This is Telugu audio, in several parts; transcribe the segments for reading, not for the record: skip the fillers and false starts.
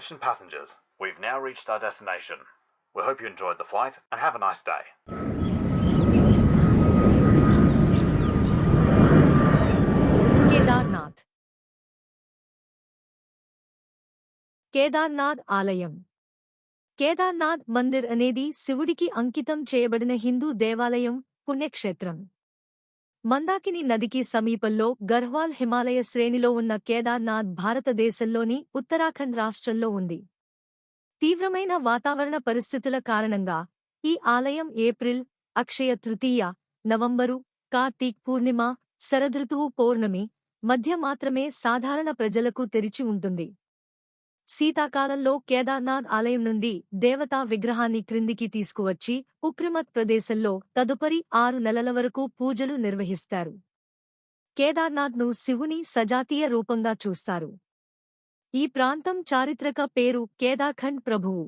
Attention passengers, we've now reached our destination. We hope you enjoyed the flight and have a nice day. Kedarnath Kedarnath ఆలయం కేదార్నాథ్ మందిర్ అనేది శివుడికి అంకితం చేయబడిన హిందూ దేవాలయం, పుణ్యక్షేత్రం. మందాకిని నదికి సమీపంలో గర్హ్వాల్ హిమాలయ శ్రేణిలో ఉన్న కేదార్నాథ్ భారతదేశంలోని ఉత్తరాఖండ్ రాష్ట్రంలో ఉంది. తీవ్రమైన వాతావరణ పరిస్థితుల కారణంగా ఈ ఆలయం ఏప్రిల్, అక్షయ తృతీయ, నవంబరు, కార్తీక్ పూర్ణిమ, శరదృతువు పౌర్ణమి మధ్య మాత్రమే సాధారణ ప్రజలకు తెరిచి ఉంటుంది. శీతాకాలంలో కేదార్నాథ్ ఆలయం నుండి దేవతా విగ్రహాన్ని క్రిందికి తీసుకువచ్చి ఉక్రిమత్ ప్రదేశంలో తదుపరి 6 నెలల వరకు పూజలు నిర్వహిస్తారు. కేదార్నాథ్ను శివుని సజాతీయ రూపంగా చూస్తారు. ఈ ప్రాంతం చారిత్రక పేరు కేదార్ఖండ్ ప్రభువు.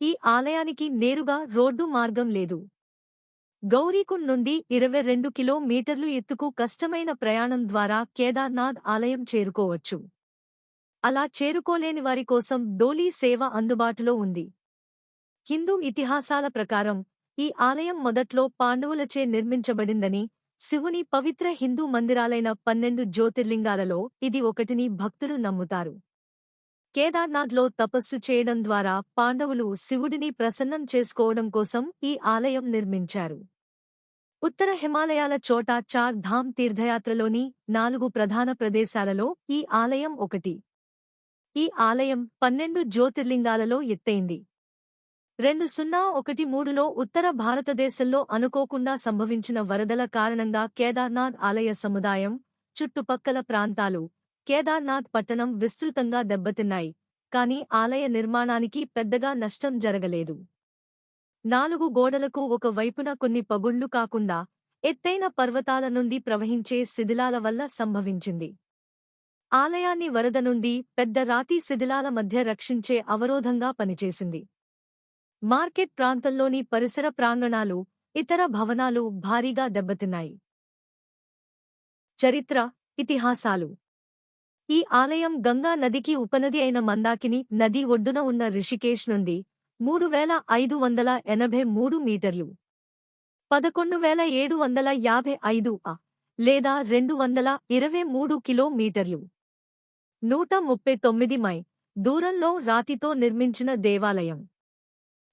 ఈ ఆలయానికి నేరుగా రోడ్డు మార్గం లేదు. గౌరీకుండ్ నుండి 22 కిలోమీటర్లు ఎత్తుకు కష్టమైన ప్రయాణం ద్వారా కేదార్నాథ్ ఆలయం చేరుకోవచ్చు. అలా చేరుకోలేని వారి కోసం డోలీ సేవ అందుబాటులో ఉంది. హిందూ ఇతిహాసాల ప్రకారం ఈ ఆలయం మొదట్లో పాండవులచే నిర్మించబడిందని, శివుని పవిత్ర హిందూ మందిరాలైన 12 జ్యోతిర్లింగాలలో ఇది ఒకటిని భక్తులు నమ్ముతారు. కేదార్నాథ్లో తపస్సు చేయడం ద్వారా పాండవులు శివుడిని ప్రసన్నం చేసుకోవడం కోసం ఈ ఆలయం నిర్మించారు. ఉత్తర హిమాలయాల చోటా చార్ ధామ్ తీర్థయాత్రలోని 4 ప్రధాన ప్రదేశాలలో ఈ ఆలయం ఒకటి. ఈ ఆలయం 12 జ్యోతిర్లింగాలలో ఎత్తైంది. 2013లో ఉత్తర భారతదేశంలో అనుకోకుండా సంభవించిన వరదల కారణంగా కేదార్నాథ్ ఆలయ సముదాయం, చుట్టుపక్కల ప్రాంతాలు, కేదార్నాథ్ పట్టణం విస్తృతంగా దెబ్బతిన్నాయి. కాని ఆలయ నిర్మాణానికి పెద్దగా నష్టం జరగలేదు. 4 గోడలకు ఒక వైపున కొన్ని పగుళ్లు కాకుండా ఎత్తైన పర్వతాల నుండి ప్రవహించే శిథిలాల వల్ల సంభవించింది. ఆలయాన్ని వరద నుండి పెద్ద రాతి శిథిలాల మధ్య రక్షించే అవరోధంగా పనిచేసింది. మార్కెట్ ప్రాంతంలోని పరిసర ప్రాంగణాలు, ఇతర భవనాలు భారీగా దెబ్బతిన్నాయి. చరిత్ర, ఇతిహాసాలు. ఈ ఆలయం గంగా నదికి ఉపనది అయిన మందాకిని నది ఒడ్డున ఉన్న రిషికేశ్ నుండి 3583 మీటర్లు 11,755 లేదా 223 కిలోమీటర్లు 139 మై దూరంలో రాతితో నిర్మించిన దేవాలయం.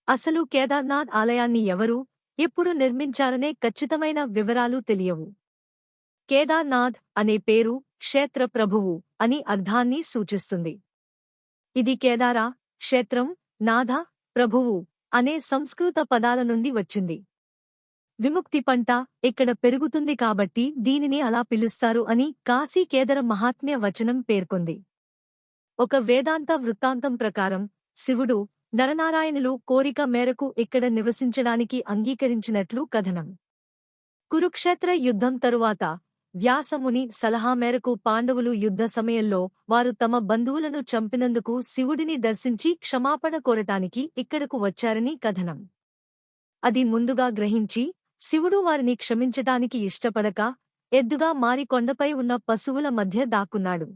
అసలు కేదార్నాథ్ ఆలయాన్ని ఎవరు, ఎప్పుడు నిర్మించారనే ఖచ్చితమైన వివరాలు తెలియవు. కేదార్నాథ్ అనే పేరు క్షేత్ర ప్రభువు అని అర్థాన్ని సూచిస్తుంది. ఇది కేదార, క్షేత్రం, నాథ, ప్రభువు అనే సంస్కృత పదాల నుండి వచ్చింది. విముక్తి పంట ఇక్కడ పెరుగుతుంది కాబట్టి దీనిని అలా పిలుస్తారు అని కాశీ కేదర మహాత్మ్య వచనం పేర్కొంది. ఒక వేదాంత వృత్తాంతం ప్రకారం శివుడు, నరనారాయణులు కోరిక మేరకు ఇక్కడ నివసించడానికి అంగీకరించినట్లు కథనం. కురుక్షేత్ర యుద్ధం తరువాత వ్యాసముని సలహా మేరకు పాండవులు యుద్ధ సమయంలో వారు తమ బంధువులను చంపినందుకు శివుడిని దర్శించి క్షమాపణ కోరటానికి ఇక్కడకు వచ్చారని కథనం. అది ముందుగా గ్రహించి శివుడు వారిని క్షమించటానికి ఇష్టపడక ఎద్దుగా మారి కొండపై ఉన్న పశువుల మధ్య దాక్కున్నాడు.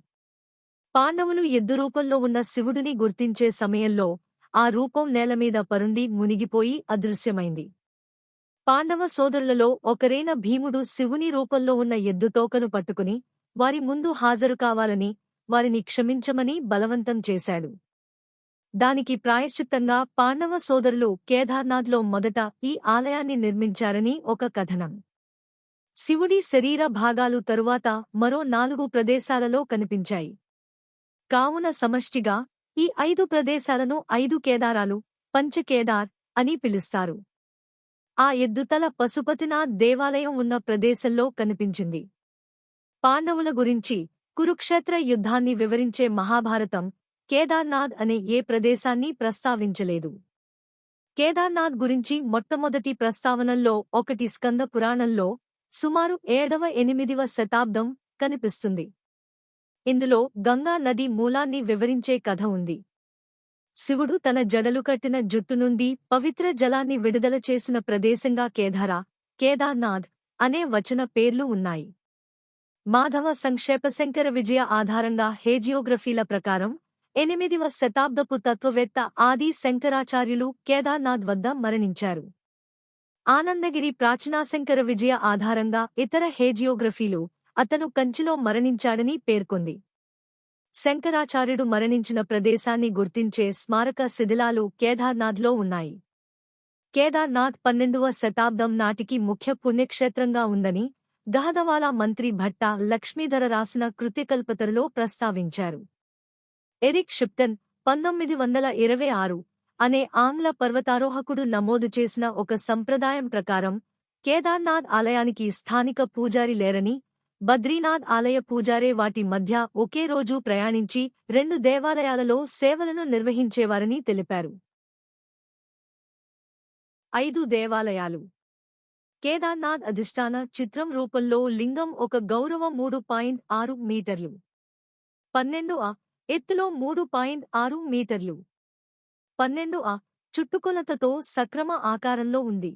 పాండవులు ఎద్దు రూపంలో ఉన్న శివుడిని గుర్తించే సమయంలో ఆ రూపం నేలమీద పరుండి మునిగిపోయి అదృశ్యమైంది. పాండవ సోదరులలో ఒకరైన భీముడు శివుని రూపంలో ఉన్న ఎద్దు తోకను పట్టుకుని వారి ముందు హాజరు కావాలని, వారిని క్షమించమని బలవంతం చేశాడు. దానికి ప్రాయశ్చిత్తంగా పాండవ సోదరులు కేదార్నాథ్లో మొదట ఈ ఆలయాన్ని నిర్మించారని ఒక కథనం. శివుడి శరీర భాగాలు తరువాత మరో 4 ప్రదేశాలలో కనిపించాయి. కావున సమష్టిగా ఈ 5 ప్రదేశాలను 5 కేదారాలు, పంచకేదార్ అని పిలుస్తారు. ఆ ఎద్దుతల పశుపతినాథ్ దేవాలయం ఉన్న ప్రదేశంలో కనిపించింది. పాండవుల గురించి కురుక్షేత్ర యుద్ధాన్ని వివరించే మహాభారతం కేదార్నాథ్ అనే ఏ ప్రదేశాన్ని ప్రస్తావించలేదు. కేదార్నాథ్ గురించి మొట్టమొదటి ప్రస్తావనల్లో ఒకటి స్కంద పురాణంలో సుమారు 7వ-8వ శతాబ్దం కనిపిస్తుంది. ఇందులో గంగా నది మూలాన్ని వివరించే కథ ఉంది. శివుడు తన జడలు కట్టిన జుట్టు నుండి పవిత్ర జలాన్ని విడుదల చేసిన ప్రదేశంగా కేదార్నాథ్ అనే వచన పేర్లు ఉన్నాయి. మాధవ సంక్షేప శంకర విజయ ఆధారంగా హేజియోగ్రఫీల ప్రకారం 8వ శతాబ్దపు తత్వవేత్త ఆది శంకరాచార్యులు కేదార్నాథ్ వద్ద మరణించారు. ఆనందగిరి ప్రాచీనాశంకర విజయ ఆధారంగా ఇతర హేజియోగ్రఫీలు అతను కంచిలో మరణించాడని పేర్కొంది. శంకరాచార్యుడు మరణించిన ప్రదేశాన్ని గుర్తించే స్మారక శిథిలాలు కేదార్నాథ్లో ఉన్నాయి. కేదార్నాథ్ 12వ శతాబ్దం నాటికి ముఖ్య పుణ్యక్షేత్రంగా ఉందని గహదవాలా మంత్రి భట్టా లక్ష్మీధర రాసిన కృత్యకల్పతరులో ప్రస్తావించారు. ఎరిక్ షిప్టన్ 1926 అనే ఆంగ్ల పర్వతారోహకుడు నమోదు చేసిన ఒక సంప్రదాయం ప్రకారం కేదార్నాథ్ ఆలయానికి స్థానిక పూజారి లేరని, బద్రీనాథ్ ఆలయ పూజారే వాటి మధ్య ఒకే రోజు ప్రయాణించి 2 దేవాలయాలలో సేవలను నిర్వహించేవారని తెలిపారు. 5 దేవాలయాలు. కేదార్నాథ్ అధిష్టాన చిత్రం రూపంలో లింగం ఒక గౌరవ 3.6 మీటర్లు. 12 ఎత్తులో 3.6 మీటర్లు. 12 చుట్టుకొలతతో సక్రమ ఆకారంలో ఉంది.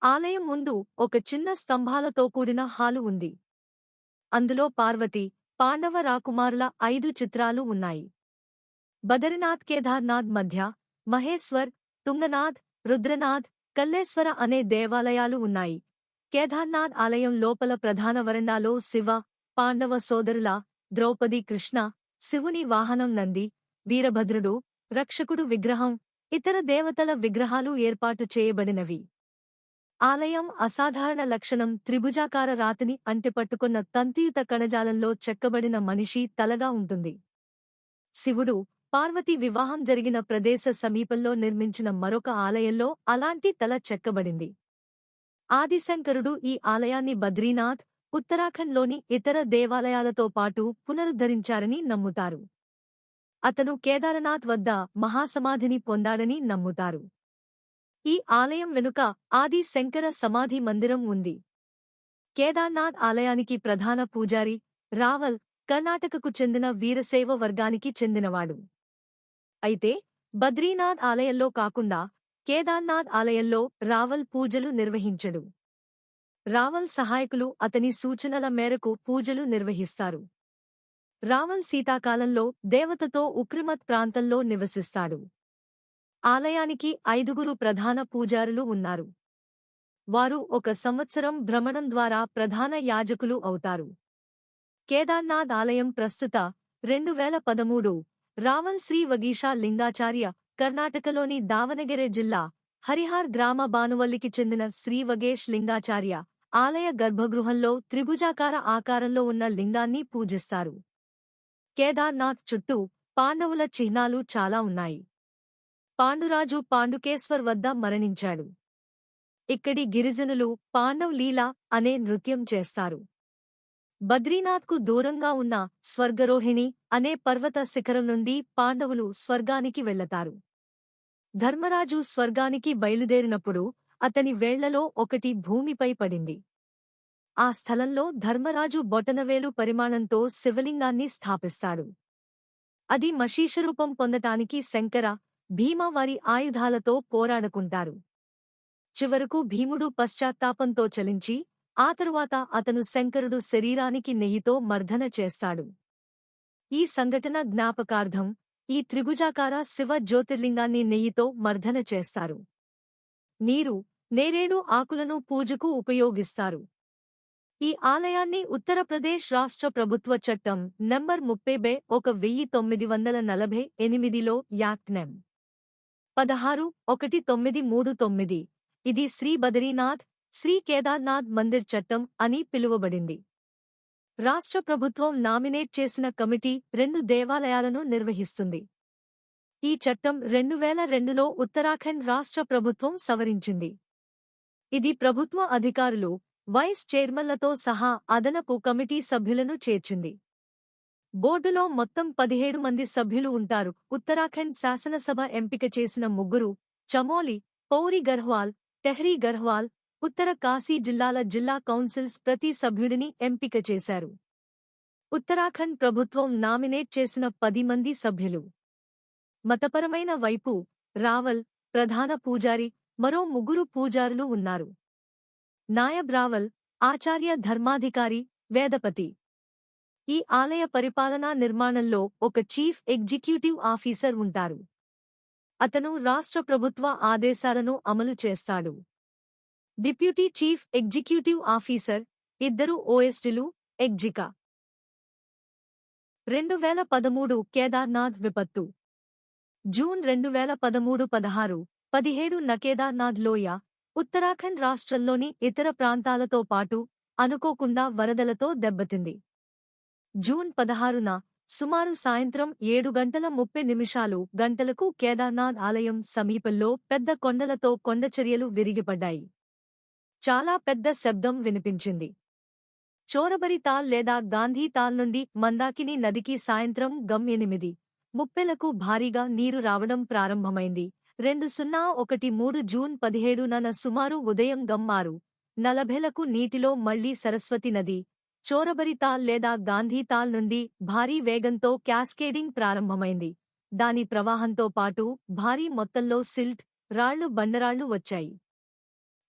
ఆలయం ముందు ఒక చిన్న స్తంభాలతో కూడిన హాలు ఉంది. అందులో పార్వతి, పాండవ రాకుమారుల 5 చిత్రాలు ఉన్నాయి. బదరీనాథ్ కేదార్నాథ్ మధ్య మహేశ్వర్, తుంగనాథ్, రుద్రనాథ్, కల్లేశ్వర అనే దేవాలయాలు ఉన్నాయి. కేదార్నాథ్ ఆలయం లోపల ప్రధాన వరండాలో శివ, పాండవ సోదరుల, ద్రౌపది కృష్ణ, శివుని వాహనం నంది, వీరభద్రుడు, రక్షకుడు విగ్రహం, ఇతర దేవతల విగ్రహాలు ఏర్పాటు చేయబడినవి. ఆలయం అసాధారణ లక్షణం త్రిభుజాకార రాతిని అంటిపట్టుకున్న తంతియుత కణజాలంలో చెక్కబడిన మనిషి తలగా ఉంటుంది. శివుడు, పార్వతి వివాహం జరిగిన ప్రదేశ సమీపంలో నిర్మించిన మరొక ఆలయంలో అలాంటి తల చెక్కబడింది. ఆదిశంకరుడు ఈ ఆలయాన్ని బద్రీనాథ్, ఉత్తరాఖండ్లోని ఇతర దేవాలయాలతో పాటు పునరుద్ధరించారని నమ్ముతారు. అతను కేదారనాథ్ వద్ద మహాసమాధిని పొందాడని నమ్ముతారు. ఈ ఆలయం వెనుక ఆది శంకర సమాధి మందిరం ఉంది. కేదార్నాథ్ ఆలయానికి ప్రధాన పూజారి రావల్ కర్ణాటకకు చెందిన వీరశైవ వర్గానికి చెందినవాడు. అయితే బద్రీనాథ్ ఆలయంలో కాకుండా కేదార్నాథ్ ఆలయంలో రావల్ పూజలు నిర్వహించడు. రావల్ సహాయకులు అతని సూచనల మేరకు పూజలు నిర్వహిస్తారు. రావల్ శీతాకాలంలో దేవతతో ఉక్రిమత్ ప్రాంతంలో నివసిస్తాడు. ఆలయానికి 5 ప్రధాన పూజారులు ఉన్నారు. వారు 1 సంవత్సరం భ్రమణం ద్వారా ప్రధాన యాజకులు అవుతారు. కేదార్నాథ్ ఆలయం ప్రస్తుత 2013 రావల్ శ్రీ వగీషా లింగాచార్య, కర్ణాటకలోని దావనగిరి జిల్లా హరిహార్ గ్రామ బానువల్లికి చెందిన శ్రీ వగేష్ లింగాచార్య ఆలయ గర్భగృహంలో త్రిభుజాకార ఆకారంలో ఉన్న లింగాన్ని పూజిస్తారు. కేదార్నాథ్ చుట్టూ పాండవుల చిహ్నాలు చాలా ఉన్నాయి. పాండురాజు పాండుకేశ్వర్ వద్ద మరణించాడు. ఇక్కడి గిరిజనులు పాండవ్ లీలా అనే నృత్యం చేస్తారు. బద్రీనాథ్కు దూరంగా ఉన్న స్వర్గరోహిణి అనే పర్వత శిఖరం నుండి పాండవులు స్వర్గానికి వెళ్లతారు. ధర్మరాజు స్వర్గానికి బయలుదేరినప్పుడు అతని వేళ్లలో ఒకటి భూమిపై పడింది. ఆ స్థలంలో ధర్మరాజు బొటనవేలు పరిమాణంతో శివలింగాన్ని స్థాపిస్తాడు. అది మషీషరూపం పొందటానికి శంకర, భీమ వారి ఆయుధాలతో పోరాడుకుంటారు. చివరకు భీముడు పశ్చాత్తాపంతో చలించి ఆ తరువాత అతను శంకరుడు శరీరానికి నెయ్యితో మర్దన చేస్తాడు. ఈ సంఘటన జ్ఞాపకార్థం ఈ త్రిభుజాకార శివ జ్యోతిర్లింగాన్ని నెయ్యితో మర్దన చేస్తారు. నీరు, నేరేడు ఆకులను పూజకు ఉపయోగిస్తారు. ఈ ఆలయాన్ని ఉత్తరప్రదేశ్ రాష్ట్ర ప్రభుత్వ చట్టం నంబర్ 30/1948లో యాక్ట్ నం. 16/1939 ఇది శ్రీ బదరీనాథ్, శ్రీ కేదార్నాథ్ మందిర్ చట్టం అని పిలువబడింది. రాష్ట్ర ప్రభుత్వం నామినేట్ చేసిన కమిటీ 2 దేవాలయాలను నిర్వహిస్తుంది. ఈ చట్టం 2002లో ఉత్తరాఖండ్ రాష్ట్ర ప్రభుత్వం సవరించింది. ఇది ప్రభుత్వ అధికారులు, వైస్ చైర్మన్లతో సహా అదనపు కమిటీ సభ్యులను చేర్చింది. బోర్డులో మొత్తం 17 మంది సభ్యులు ఉంటారు. ఉత్తరాఖండ్ శాసనసభ ఎంపిక చేసిన 3, చమోలి, పౌరి గర్హ్వాల్, టెహ్రీ గర్హ్వాల్, ఉత్తర కాశీ జిల్లాల జిల్లా కౌన్సిల్స్ ప్రతి సభ్యుడిని ఎంపిక చేశారు. ఉత్తరాఖండ్ ప్రభుత్వం నామినేట్ చేసిన 10 మంది సభ్యులు. మతపరమైన వైపు రావల్, ప్రధాన పూజారి, మరో 3 పూజారులు ఉన్నారు. నాయబ్ రావల్, ఆచార్య ధర్మాధికారి, వేదపతి. ఈ ఆలయ పరిపాలనా నిర్మాణంలో ఒక చీఫ్ ఎగ్జిక్యూటివ్ ఆఫీసర్ ఉంటారు. అతను రాష్ట్ర ప్రభుత్వ ఆదేశాలను అమలు చేస్తాడు. డిప్యూటీ చీఫ్ ఎగ్జిక్యూటివ్ ఆఫీసర్, ఇద్దరు ఓఎస్డీలు, ఎగ్జికా. 2013 కేదార్నాథ్ విపత్తు. జూన్ 2013-16, 17న కేదార్నాథ్ లోయ, ఉత్తరాఖండ్ రాష్ట్రంలోని ఇతర ప్రాంతాలతో పాటు అనుకోకుండా వరదలతో దెబ్బతింది. జూన్ 16న సుమారు సాయంత్రం 7:30 గంటలకు కేదార్నాథ్ ఆలయం సమీపంలో పెద్ద కొండలతో కొండచర్యలు విరిగిపడ్డాయి. చాలా పెద్ద శబ్దం వినిపించింది. చోరబరి తాల్ లేదా గాంధీ తాల్ నుండి మందాకిని నదికి సాయంత్రం గం 8:30లకు భారీగా నీరు రావడం ప్రారంభమైంది. 2013 జూన్ 17న సుమారు ఉదయం గం 6:40లకు నీటిలో మళ్లీ సరస్వతి నది, చోరబరి తాల్ లేదా గాంధీ తాల్ నుండి భారీ వేగంతో క్యాస్కేడింగ్ ప్రారంభమైంది. దాని ప్రవాహంతో పాటు భారీ మొత్తంలో సిల్ట్, రాళ్లు బండరాళ్లు వచ్చాయి.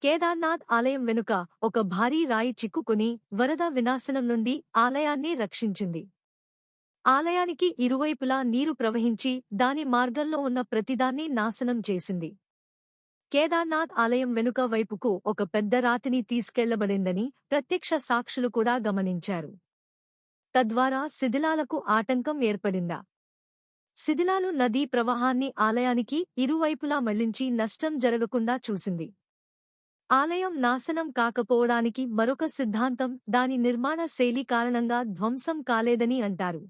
కేదార్నాథ్ ఆలయం వెనుక ఒక భారీ రాయి చిక్కుకుని వరద వినాశనం నుండి ఆలయాన్ని రక్షించింది. ఆలయానికి ఇరువైపులా నీరు ప్రవహించి దాని మార్గంలో ఉన్న ప్రతిదాన్ని నాశనం చేసింది. కేదార్నాథ్ ఆలయం వెనుక వైపుకు ఒక పెద్ద రాతిని తీసుకెళ్లబడిందని ప్రత్యక్ష సాక్షులు కూడా గమనించారు. తద్వారా శిథిలాలకు ఆటంకం ఏర్పడిందా? శిథిలాలు నదీ ప్రవాహాన్ని ఆలయానికి ఇరువైపులా మళ్లించి నష్టం జరగకుండా చూసింది. ఆలయం నాశనం కాకపోవడానికి మరొక సిద్ధాంతం దాని నిర్మాణ శైలి కారణంగా ధ్వంసం కాలేదని అంటారు.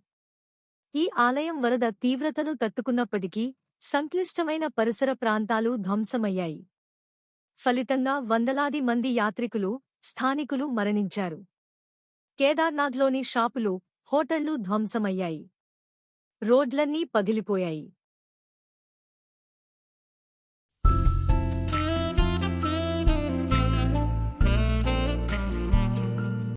ఈ ఆలయం వరద తీవ్రతను తట్టుకున్నప్పటికీ సంక్లిష్టమైన పరిసర ప్రాంతాలు ధ్వంసమయ్యాయి. ఫలితంగా వందలాది మంది యాత్రికులు, స్థానికులు మరణించారు. కేదార్నాథ్లోని షాపులు, హోటళ్లు ధ్వంసమయ్యాయి. రోడ్లన్నీ పగిలిపోయాయి.